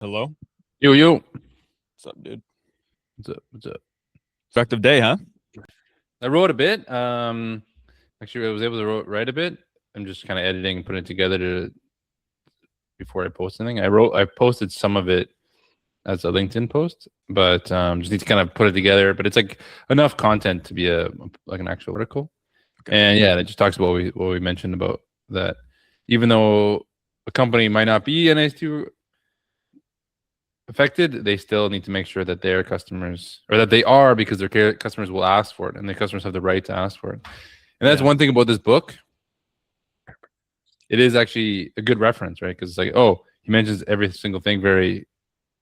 Hello? Yo, yo. What's up, dude? What's up? Productive day, huh? I wrote a bit. Actually, I was able to write a bit. I'm just kind of editing and putting it together before I post anything. I posted some of it as a LinkedIn post, but just need to kind of put it together. But it's like enough content to be like an actual article. Okay. And yeah, it just talks about what we mentioned about that. Even though a company might not be NIS2 affected, they still need to make sure that their customers, or that they are, because their customers will ask for it, and their customers have the right to ask for it. And that's one thing about this book. It is actually a good reference, right? Because it's like, oh, he mentions every single thing very.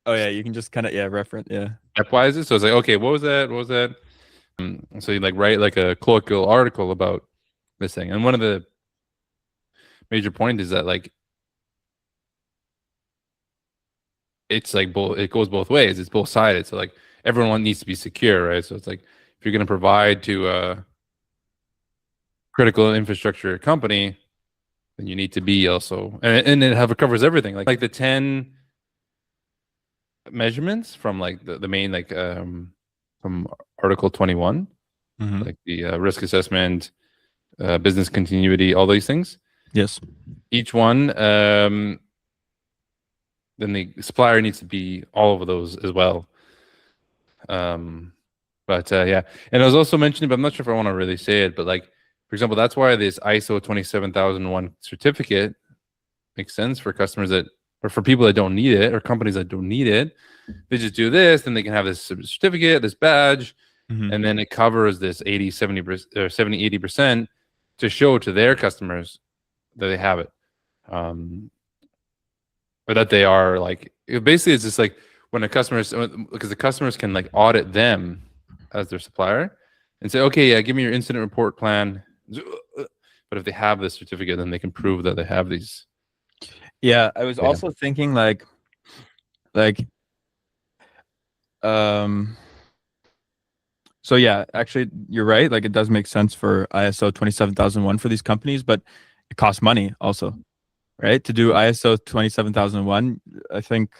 Oh yeah, you can just kind of reference, yeah. Stepwise. So it's like, okay, what was that? What was that? So you like write like a colloquial article about this thing, and one of the major points is that like it's like it goes both ways. It's both sided. So like everyone needs to be secure, right? So it's like if you're going to provide to a critical infrastructure company, then you need to be also, and it covers everything, like the 10 measurements from like the main like from Article 21, like the risk assessment, business continuity, all these things. Yes. Each one, then the supplier needs to be all of those as well. But yeah, and I was also mentioning, but I'm not sure if I want to really say it, but like, for example, that's why this ISO 27001 certificate makes sense for customers that, or for people that don't need it, or companies that don't need it. They just do this, then they can have this certificate, this badge, and then it covers this 80, 70%, or 70, 80% to show to their customers that they have it. Or that they are like, basically it's just like when a customer's, because the customers can like audit them as their supplier and say, okay, yeah, give me your incident report plan. But if they have this certificate, then they can prove that they have these. Yeah, I was also thinking like so yeah, actually you're right, like it does make sense for ISO 27001 for these companies, but it costs money also, right? To do ISO 27001, I think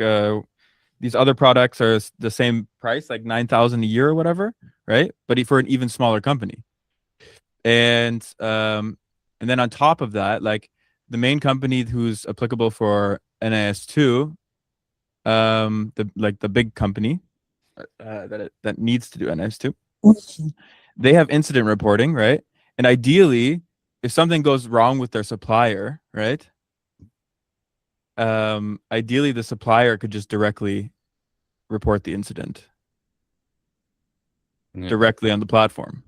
these other products are the same price, like 9,000 a year or whatever, right? But for an even smaller company. And then on top of that, like the main company who's applicable for NIS2, the big company that needs to do NIS2, they have incident reporting, right? And ideally, if something goes wrong with their supplier, right? Ideally, the supplier could just directly report the incident directly on the platform,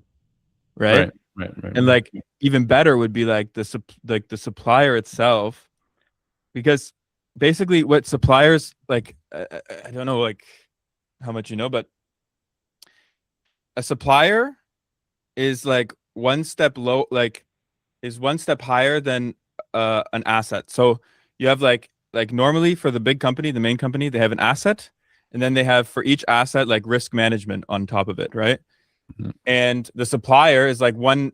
right? Right. And like even better would be like the supplier itself, because basically what suppliers like, I don't know like how much you know, but a supplier is like one step higher than an asset. So you have like normally for the big company, the main company, they have an asset, and then they have for each asset like risk management on top of it, right? And the supplier is like one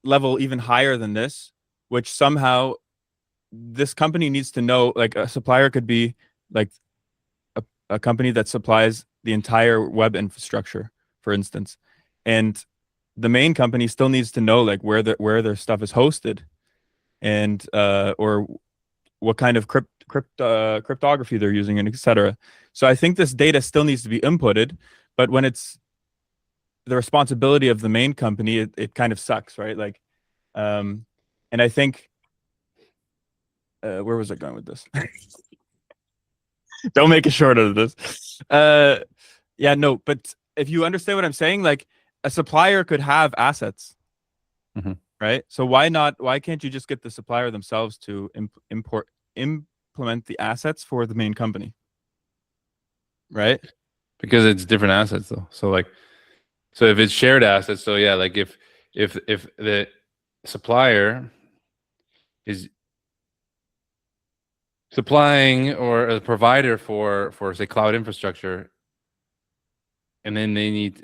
level even higher than this, which somehow this company needs to know. Like a supplier could be like a company that supplies the entire web infrastructure, for instance, and the main company still needs to know like where their stuff is hosted, and or what kind of cryptography they're using, and etc. So I think this data still needs to be inputted, but when it's the responsibility of the main company, it kind of sucks, right? Like, and I think, where was I going with this? Don't make it short out of this. Yeah, no, but if you understand what I'm saying, like a supplier could have assets, right? So why can't you just get the supplier themselves to implement the assets for the main company, right? Because it's different assets though. So if it's shared assets, so yeah, like if the supplier is supplying or a provider for say cloud infrastructure, and then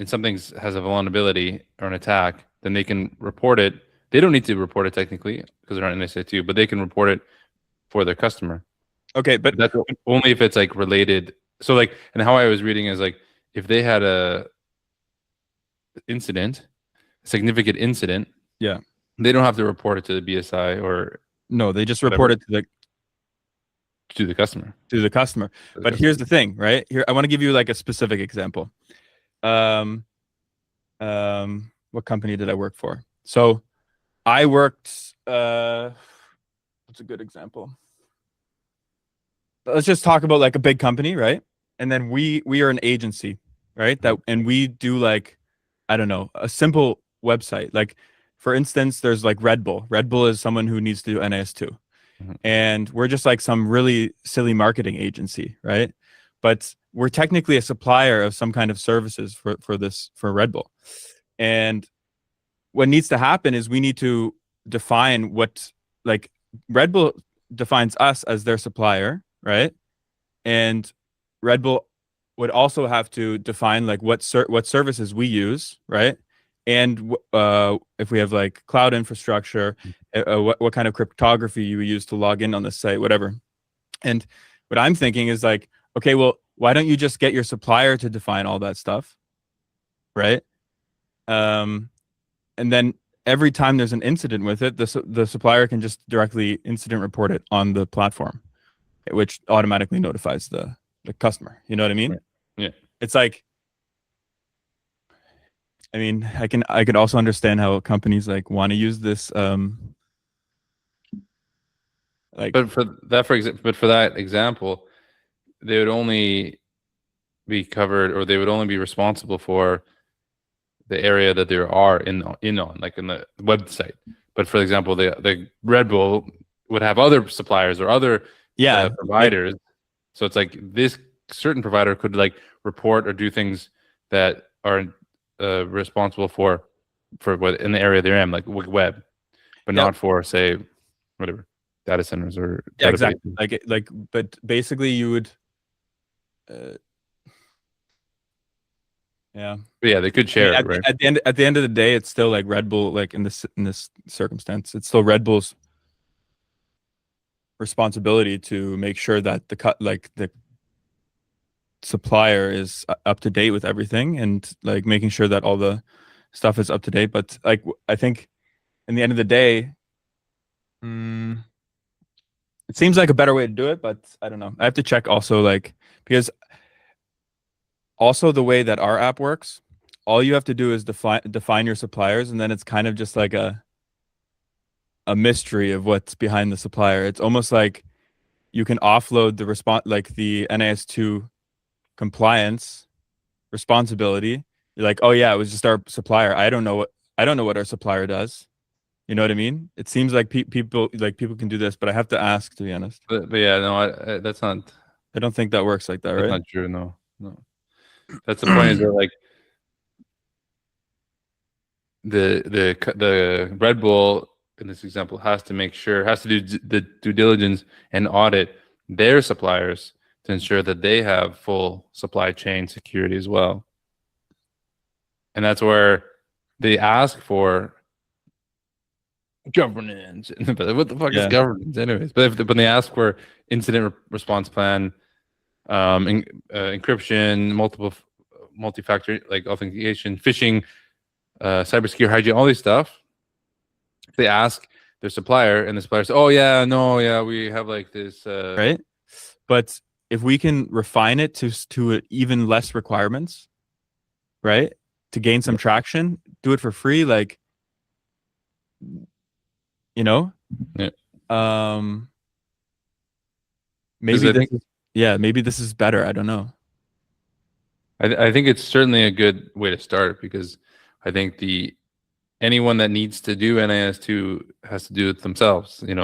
something has a vulnerability or an attack, then they can report it. They don't need to report it technically because they're not in NIS2, but they can report it for their customer. Okay, but That's only if it's like related. So like, and how I was reading is like, if they had a significant incident, yeah, they don't have to report it to the BSI or no, they just whatever report it to the customer. to the customer. To the But customer. here's the thing, right? Here, I want to give you like a specific example. Um, what company did I work for? So I worked. What's a good example? Let's just talk about like a big company, right? And then we are an agency, right? That and we do like, I don't know, a simple website. Like for instance, there's like Red Bull. Red Bull is someone who needs to do NIS2. Mhm. And we're just like some really silly marketing agency, right? But we're technically a supplier of some kind of services for Red Bull. And what needs to happen is we need to define what, like, Red Bull defines us as their supplier, right? And Red Bull would also have to define like what services we use, right? And if we have like cloud infrastructure, what kind of cryptography you use to log in on the site, whatever. And what I'm thinking is like, okay, well, why don't you just get your supplier to define all that stuff, right? Um, and then every time there's an incident with it, the supplier can just directly incident report it on the platform, which automatically notifies the customer. You know what I mean? Right. Yeah. It's like, I mean, I could also understand how companies like want to use this like But for that example, they would only be covered, or they would only be responsible for the area that they are in on, like in the website. But for example, the Red Bull would have other suppliers or other yeah, providers. So it's like this certain provider could like report or do things that are responsible for what in the area they're in, like web, but yeah, not for say whatever data centers or yeah, database. exactly. Like, but basically you would, uh, yeah. But yeah, they could I mean, share it, right? at the end of the day, it's still like Red Bull. Like in this circumstance, it's still Red Bull's responsibility to make sure that the supplier is up to date with everything and like making sure that all the stuff is up to date. But like I think in the end of the day, mm, it seems like a better way to do it. But I don't know. I have to check also like because also the way that our app works, all you have to do is define your suppliers, and then it's kind of just like a mystery of what's behind the supplier. It's almost like you can offload the response, like the NIS2 compliance responsibility. You're like, oh yeah, it was just our supplier. I don't know what our supplier does. You know what I mean? It seems like people can do this, but I have to ask, to be honest. But yeah, no, that's not I don't think that works like that, that's right? not true. No, no. That's the point. Is that like the Red Bull in this example has to do the due diligence and audit their suppliers to ensure that they have full supply chain security as well. And that's where they ask for governance. But what the fuck is Yeah. governance, anyways? But when they ask for incident response plan, encryption, multi-factor like authentication, phishing, cybersecurity hygiene, all these stuff. They ask their supplier, and the supplier says, "Oh yeah, no, yeah, we have like this." Right. But if we can refine it to even less requirements, right? To gain some traction, do it for free, like, you know, Yeah, um, because maybe this is, yeah, maybe this is better. I don't know. I think it's certainly a good way to start, because I think anyone that needs to do NIS2 has to do it themselves, and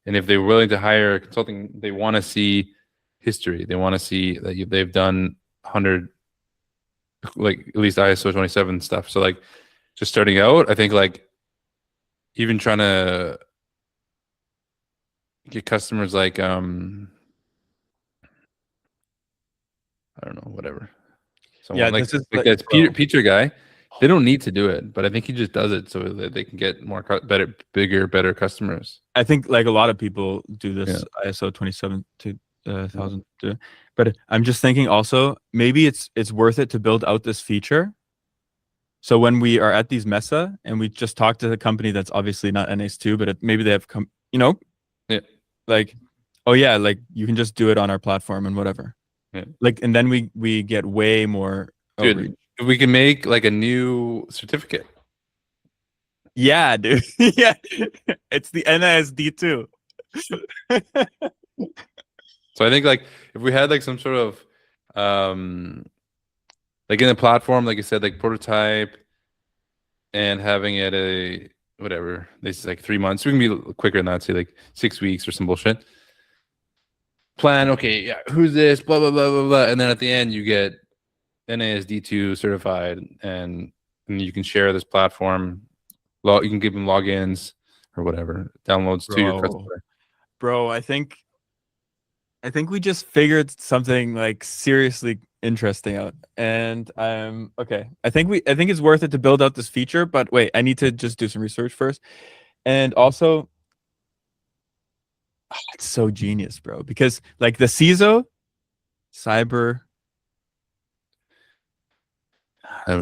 if they're willing to hire a consulting, they want to see history. They want to see that they've done 100, like at least ISO 27 stuff. So like just starting out, I think like even trying to get customers like I don't know, whatever. Yeah, Someone like this is like like, that's bro, Peter guy. They don't need to do it, but I think he just does it so that they can get more better customers. I think like a lot of people do this Yeah. ISO 27000. But I'm just thinking also maybe it's worth it to build out this feature. So when we are at these Mesa and we just talk to the company that's obviously not NIS2, but maybe they have Yeah. like, oh yeah, like you can just do it on our platform and whatever. Yeah. Like, and then we get way more outreach. Dude, if we can make like a new certificate. Yeah, dude. Yeah. It's the NISD2. So I think like if we had like some sort of like in a platform, like you said, like prototype and having it a whatever, this is like 3 months. We can be quicker than that, say like 6 weeks or some bullshit. Plan, okay, yeah, who's this? Blah blah blah blah blah. And then at the end you get NASD2 certified and you can share this platform. You can give them logins or whatever, downloads to your customer. Bro, I think we just figured something like seriously interesting out. And okay. I think it's worth it to build out this feature, but wait, I need to just do some research first. And also it's so genius, bro, because like the CISO, cyber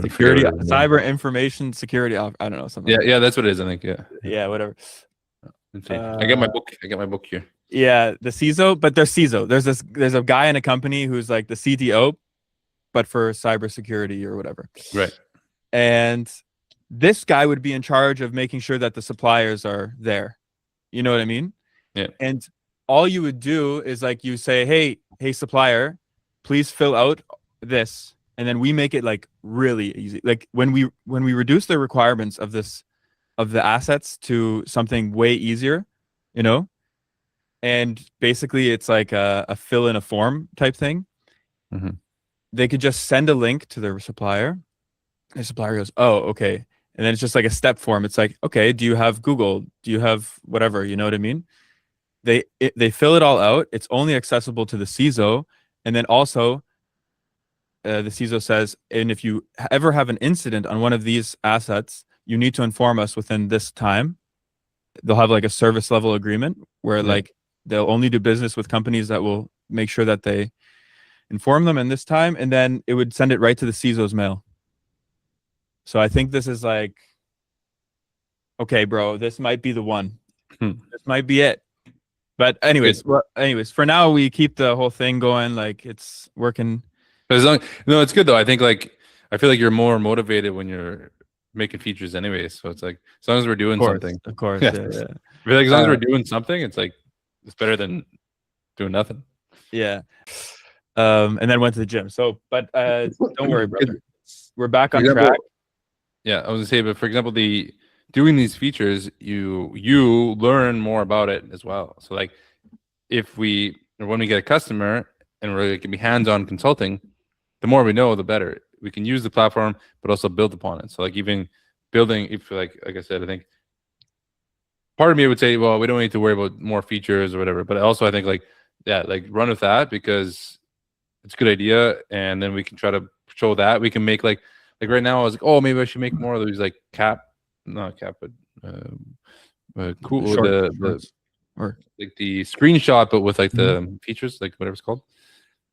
security, cyber information security, I don't know, something. Yeah, that's what it is, I think. Yeah, whatever. I got my book here. Yeah, the CISO, but there's CISO. There's a guy in a company who's like the CTO, but for cybersecurity or whatever. Right. And this guy would be in charge of making sure that the suppliers are there. You know what I mean? Yeah. And all you would do is like you say, hey supplier, please fill out this, and then we make it like really easy. Like when we reduce the requirements of the assets to something way easier, and basically it's like a fill in a form type thing. Mm-hmm. They could just send a link to their supplier. The supplier goes, oh, okay. And then it's just like a step form. It's like, okay, do you have Google? Do you have whatever? You know what I mean? They fill it all out. It's only accessible to the CISO. And then also the CISO says, and if you ever have an incident on one of these assets, you need to inform us within this time. They'll have like a service level agreement where like they'll only do business with companies that will make sure that they inform them in this time, and then it would send it right to the CISO's mail. So I think this is like, okay, bro, this might be the one. This might be it. But anyways, for now we keep the whole thing going. Like it's working. No, it's good though. I think like I feel like you're more motivated when you're making features anyways. So it's like as long as we're doing something. Of course. Yeah. Yeah. I feel like as long as we're doing something, it's like it's better than doing nothing. Yeah. And then went to the gym. So, but don't worry, brother. We're back on track. Yeah, I was gonna say, but for example, doing these features, you learn more about it as well. So like when we get a customer and we're gonna be hands-on consulting, the more we know, the better. We can use the platform, but also build upon it. So like even building, if like I said, I think part of me would say, well, we don't need to worry about more features or whatever. But also I think like run with that because it's a good idea, and then we can try to show that we can make like right now I was like, oh, maybe I should make more of these like not cap, but cool shorts, or like the screenshot, but with like the features, like whatever it's called,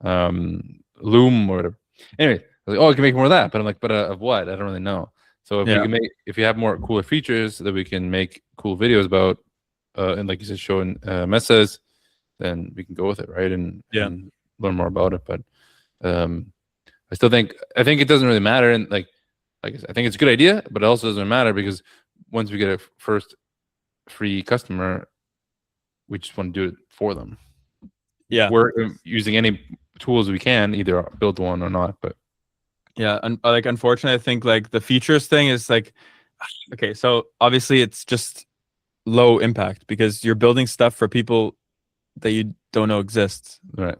Loom or whatever. Anyway, I was like, oh, I can make more of that, but I'm like, but of what? I don't really know. So if you have more cooler features that we can make cool videos about, and like you said, showing mesas, then we can go with it, right? And learn more about it. But I think it doesn't really matter, and like I think it's a good idea, but it also doesn't matter because once we get a first free customer, we just want to do it for them. Yeah, we're using any tools we can, either build one or not. But yeah, and like unfortunately, I think like the features thing is like, okay, so obviously it's just low impact because you're building stuff for people that you don't know exists, right?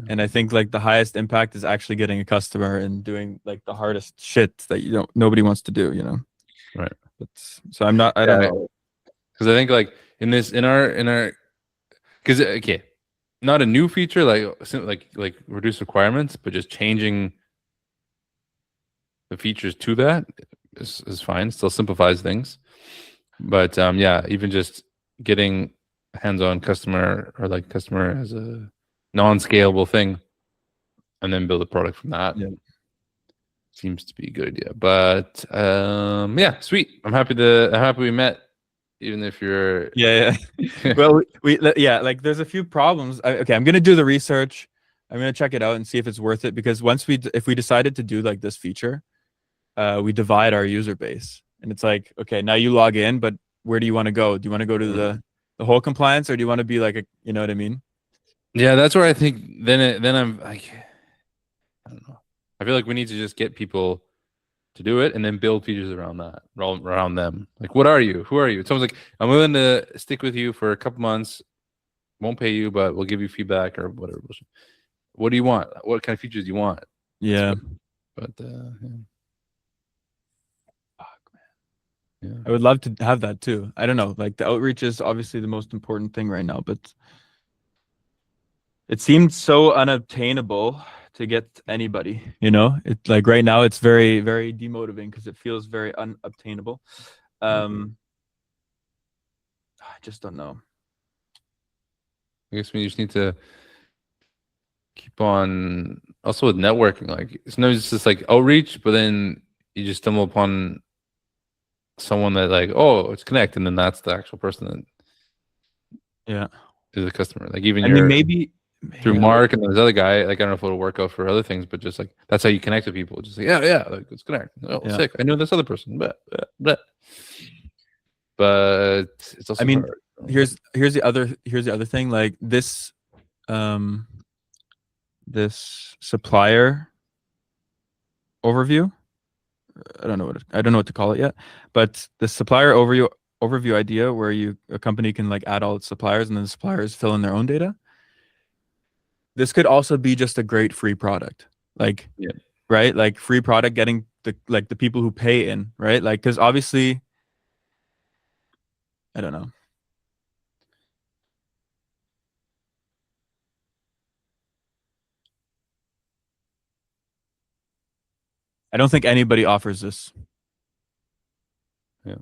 And I think like the highest impact is actually getting a customer and doing like the hardest shit that nobody wants to do, right? So I don't know, because I think like in our because okay, not a new feature like reduce requirements, but just changing the features to that is fine. Still simplifies things. But yeah, even just getting hands-on customer or like customer as a non-scalable thing and then build a product from that seems to be a good idea. But yeah, sweet. I'm happy we met, even if you're Well, we like there's a few problems. Okay, I'm gonna do the research. I'm gonna check it out and see if it's worth it, because if we decided to do like this feature, we divide our user base, and it's like, okay, now you log in, but where do you want to go? Do you want to go to the whole compliance, or do you want to be like you know what I mean? Yeah, that's where I think then I'm like, I don't know. I feel like we need to just get people to do it and then build features around that, around them. Like, what are you? Who are you? Someone's like, I'm willing to stick with you for a couple months, won't pay you, but we'll give you feedback or whatever. What do you want? What kind of features do you want? Yeah. But yeah. I would love to have that too. I don't know. Like, the outreach is obviously the most important thing right now, but it seemed so unobtainable to get anybody, you know. It like right now it's very, very demotivating because it feels very unobtainable. I just don't know. I guess we just need to keep on also with networking. Like, sometimes it's just like outreach, but then you just stumble upon someone that like, oh, it's Connect, and then that's the actual person that is a customer. Like, even I mean, maybe through Mark and this other guy, like, I don't know if it'll work out for other things, but just like that's how you connect with people. Just like, yeah, like, let's connect. Oh, sick. I know this other person. But it's also, I mean, hard. here's the other thing. Like this this supplier overview, I don't know what to call it yet, but the supplier overview idea where a company can like add all its suppliers and then the suppliers fill in their own data. This could also be just a great free product. Like, right? Like, free product getting the people who pay in, right? Like, because obviously, I don't know. I don't think anybody offers this. Yeah.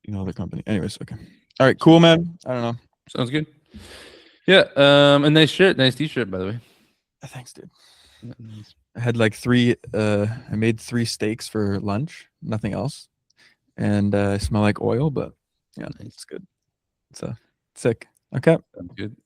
You know, the company. Anyways, okay. All right, cool, man. I don't know. Sounds good. Yeah. A nice shirt, nice t-shirt, by the way. Thanks, dude. I had like I made 3 steaks for lunch, nothing else. And I smell like oil, but yeah, it's good. It's sick. Okay. Sounds good.